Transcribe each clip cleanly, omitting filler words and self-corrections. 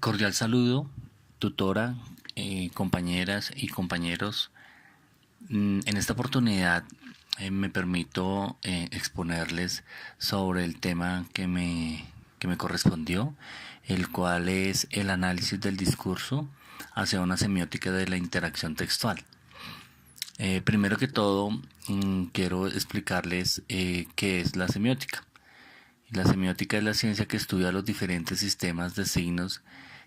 Cordial saludo, tutora, compañeras y compañeros. En esta oportunidad me permito exponerles sobre el tema que me correspondió, el cual es el análisis del discurso hacia una semiótica de la interacción textual. Primero que todo, quiero explicarles qué es la semiótica. La semiótica es la ciencia que estudia los diferentes sistemas de signos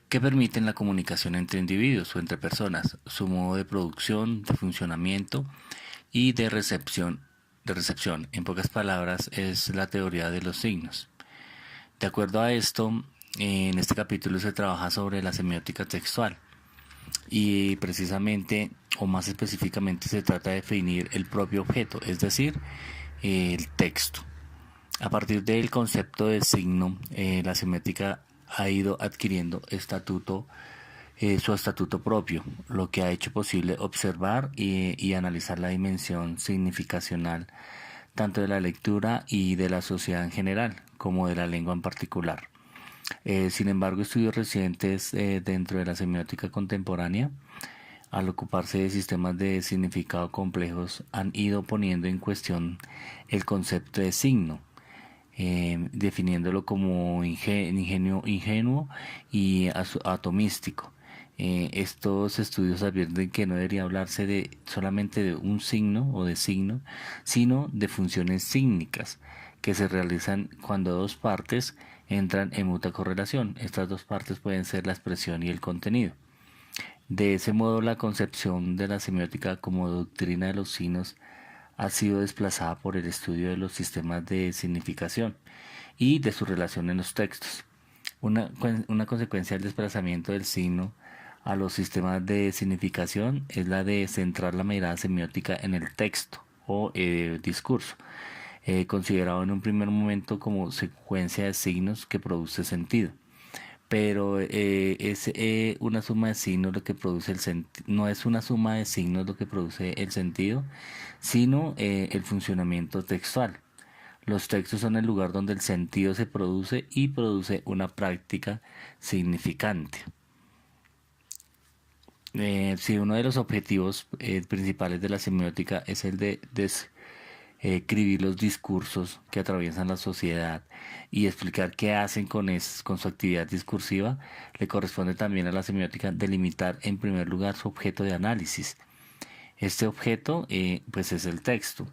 que permiten la comunicación entre individuos o entre personas, su modo de producción, de funcionamiento y de recepción. En pocas palabras, es la teoría de los signos. De acuerdo a esto, en este capítulo se trabaja sobre la semiótica textual y precisamente, o más específicamente, se trata de definir el propio objeto, es decir, el texto. A partir del concepto de signo, la semiótica ha ido adquiriendo su estatuto propio, lo que ha hecho posible observar y analizar la dimensión significacional tanto de la lectura y de la sociedad en general, como de la lengua en particular. Sin embargo, estudios recientes dentro de la semiótica contemporánea, al ocuparse de sistemas de significado complejos, han ido poniendo en cuestión el concepto de signo, definiéndolo como ingenuo y atomístico. Estos estudios advierten que no debería hablarse solamente de un signo o de signo, sino de funciones sígnicas que se realizan cuando dos partes entran en mutua correlación. Estas dos partes pueden ser la expresión y el contenido. De ese modo, la concepción de la semiótica como doctrina de los signos ha sido desplazada por el estudio de los sistemas de significación y de su relación en los textos. Una consecuencia del desplazamiento del signo a los sistemas de significación es la de centrar la mirada semiótica en el texto o discurso, considerado en un primer momento como secuencia de signos que produce sentido. Pero es una suma de signos lo que produce no es una suma de signos lo que produce el sentido, sino el funcionamiento textual. Los textos son el lugar donde el sentido se produce y produce una práctica significante. Si uno de los objetivos principales de la semiótica es el de escribir los discursos que atraviesan la sociedad y explicar qué hacen con su actividad discursiva, le corresponde también a la semiótica delimitar en primer lugar su objeto de análisis. Este objeto pues es el texto.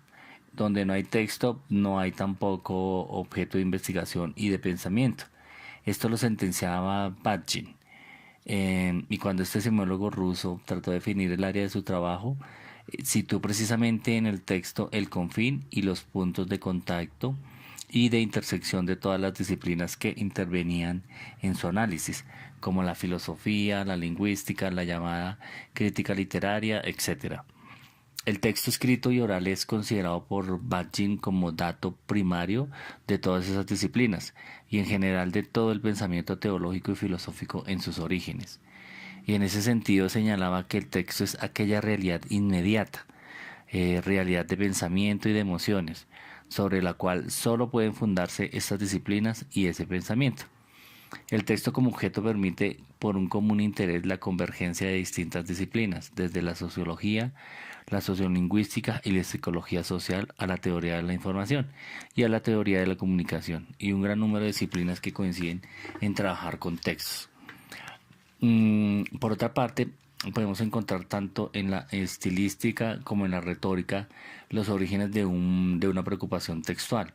Donde no hay texto, no hay tampoco objeto de investigación y de pensamiento. Esto lo sentenciaba Batgin. Y cuando este semiólogo ruso trató de definir el área de su trabajo, citó precisamente en el texto el confín y los puntos de contacto y de intersección de todas las disciplinas que intervenían en su análisis, como la filosofía, la lingüística, la llamada crítica literaria, etc. El texto escrito y oral es considerado por Batgin como dato primario de todas esas disciplinas y en general de todo el pensamiento teológico y filosófico en sus orígenes. Y en ese sentido señalaba que el texto es aquella realidad inmediata, realidad de pensamiento y de emociones, sobre la cual solo pueden fundarse estas disciplinas y ese pensamiento. El texto como objeto permite, por un común interés, la convergencia de distintas disciplinas, desde la sociología, la sociolingüística y la psicología social a la teoría de la información y a la teoría de la comunicación, y un gran número de disciplinas que coinciden en trabajar con textos. Por otra parte, podemos encontrar tanto en la estilística como en la retórica los orígenes de una preocupación textual.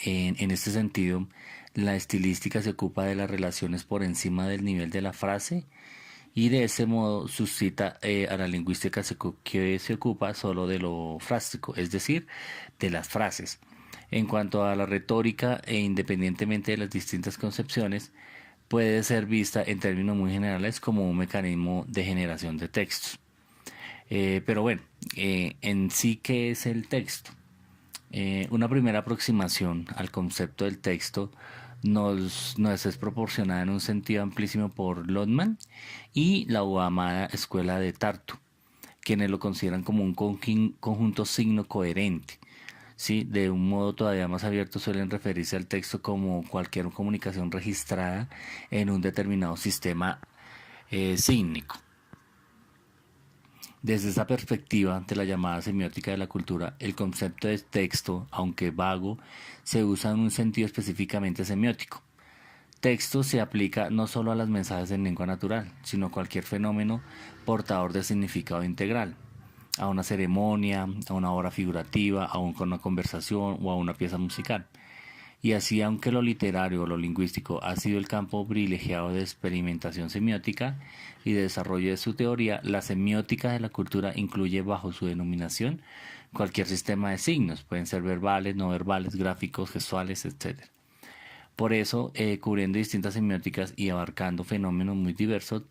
En este sentido, la estilística se ocupa de las relaciones por encima del nivel de la frase y de ese modo suscita a la lingüística que se ocupa solo de lo frástico, es decir, de las frases. En cuanto a la retórica, independientemente de las distintas concepciones, puede ser vista en términos muy generales como un mecanismo de generación de textos. Pero bueno, en sí, ¿qué es el texto? Una primera aproximación al concepto del texto nos es proporcionada en un sentido amplísimo por Lotman y la amada Escuela de Tartu, quienes lo consideran como un conjunto signo coherente. ¿sí? De un modo todavía más abierto suelen referirse al texto como cualquier comunicación registrada en un determinado sistema sígnico. Desde esa perspectiva de la llamada semiótica de la cultura, el concepto de texto, aunque vago, se usa en un sentido específicamente semiótico. Texto se aplica no solo a los mensajes en lengua natural, sino a cualquier fenómeno portador de significado integral, a una ceremonia, a una obra figurativa, a una conversación o a una pieza musical. Y así, aunque lo literario o lo lingüístico ha sido el campo privilegiado de experimentación semiótica y de desarrollo de su teoría, la semiótica de la cultura incluye bajo su denominación cualquier sistema de signos, pueden ser verbales, no verbales, gráficos, gestuales, etc. Por eso, cubriendo distintas semióticas y abarcando fenómenos muy diversos,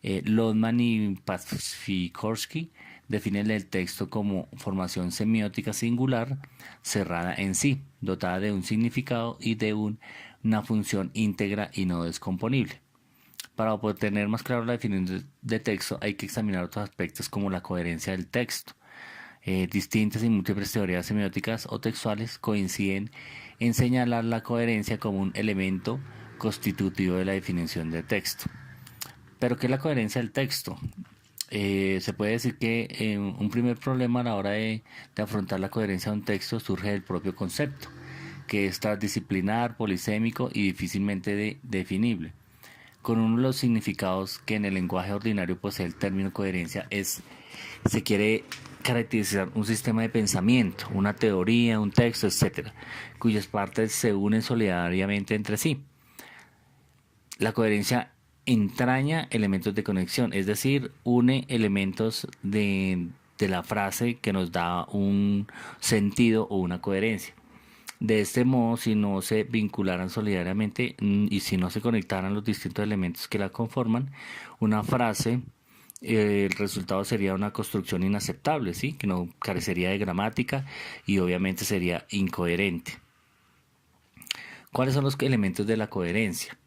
Lodman y Pasfikorsky definen el texto como formación semiótica singular, cerrada en sí, dotada de un significado y de una función íntegra y no descomponible. Para poder tener más claro la definición de texto, hay que examinar otros aspectos como la coherencia del texto. Distintas y múltiples teorías semióticas o textuales coinciden en señalar la coherencia como un elemento constitutivo de la definición de texto. ¿Pero qué es la coherencia del texto? Se puede decir que un primer problema a la hora de afrontar la coherencia de un texto surge del propio concepto, que es transdisciplinar, polisémico y difícilmente definible. Con uno de los significados que en el lenguaje ordinario posee el término coherencia se quiere caracterizar un sistema de pensamiento, una teoría, un texto, etcétera, cuyas partes se unen solidariamente entre sí. La coherencia entraña elementos de conexión, es decir, une elementos de la frase que nos da un sentido o una coherencia. De este modo, si no se vincularan solidariamente y si no se conectaran los distintos elementos que la conforman, una frase, el resultado sería una construcción inaceptable, ¿sí? Que no carecería de gramática y obviamente sería incoherente. ¿Cuáles son los elementos de la coherencia?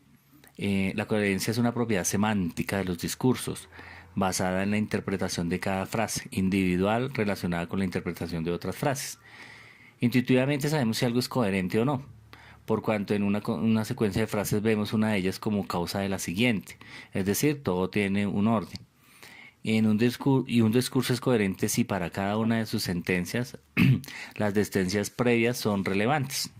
La coherencia es una propiedad semántica de los discursos, basada en la interpretación de cada frase, individual relacionada con la interpretación de otras frases. Intuitivamente sabemos si algo es coherente o no, por cuanto en una secuencia de frases vemos una de ellas como causa de la siguiente, es decir, todo tiene un orden. Un discurso es coherente si para cada una de sus sentencias las sentencias previas son relevantes.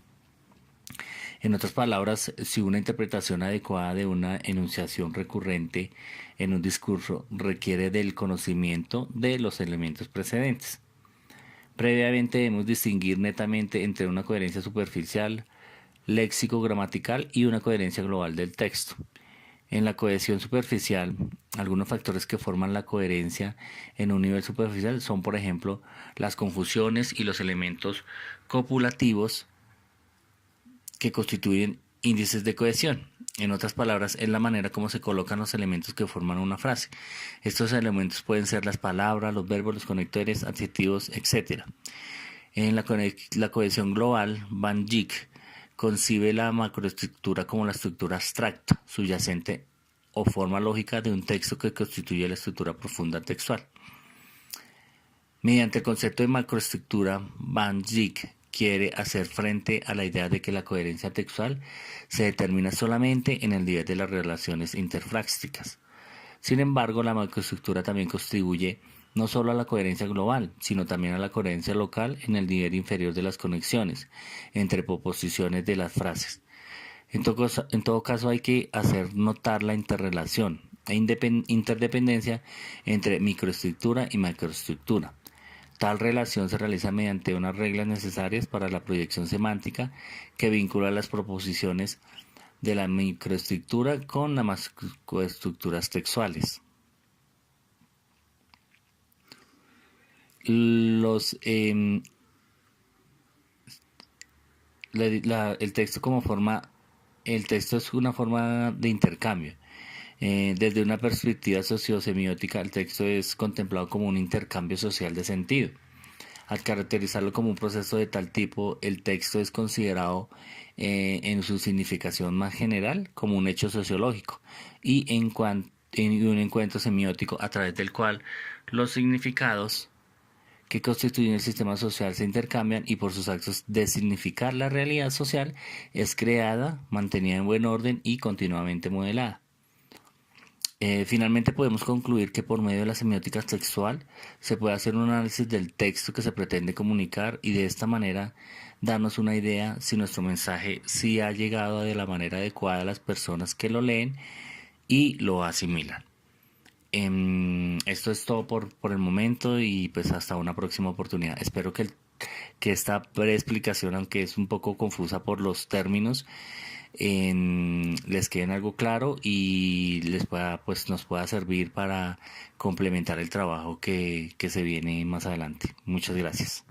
En otras palabras, si una interpretación adecuada de una enunciación recurrente en un discurso requiere del conocimiento de los elementos precedentes. Previamente debemos distinguir netamente entre una coherencia superficial, léxico-gramatical y una coherencia global del texto. En la cohesión superficial, algunos factores que forman la coherencia en un nivel superficial son, por ejemplo, las confusiones y los elementos copulativos que constituyen índices de cohesión. En otras palabras, es la manera como se colocan los elementos que forman una frase. Estos elementos pueden ser las palabras, los verbos, los conectores, adjetivos, etc. En la cohesión global, Van Dijk concibe la macroestructura como la estructura abstracta, subyacente o forma lógica de un texto que constituye la estructura profunda textual. Mediante el concepto de macroestructura, Van Dijk quiere hacer frente a la idea de que la coherencia textual se determina solamente en el nivel de las relaciones interfrásticas. Sin embargo, la macroestructura también contribuye no solo a la coherencia global, sino también a la coherencia local en el nivel inferior de las conexiones entre proposiciones de las frases. En todo caso hay que hacer notar la interrelación e interdependencia entre microestructura y macroestructura. Tal relación se realiza mediante unas reglas necesarias para la proyección semántica que vincula las proposiciones de la microestructura con las macroestructuras textuales. El texto es una forma de intercambio. Desde una perspectiva sociosemiótica, el texto es contemplado como un intercambio social de sentido. Al caracterizarlo como un proceso de tal tipo, el texto es considerado en su significación más general como un hecho sociológico y en un encuentro semiótico a través del cual los significados que constituyen el sistema social se intercambian y por sus actos de significar la realidad social es creada, mantenida en buen orden y continuamente modelada. Finalmente podemos concluir que por medio de la semiótica textual se puede hacer un análisis del texto que se pretende comunicar y de esta manera darnos una idea si nuestro mensaje sí ha llegado de la manera adecuada a las personas que lo leen y lo asimilan. Esto es todo por el momento y pues hasta una próxima oportunidad. Espero que esta breve explicación, aunque es un poco confusa por los términos, les quede algo claro y nos pueda servir para complementar el trabajo que se viene más adelante. Muchas gracias.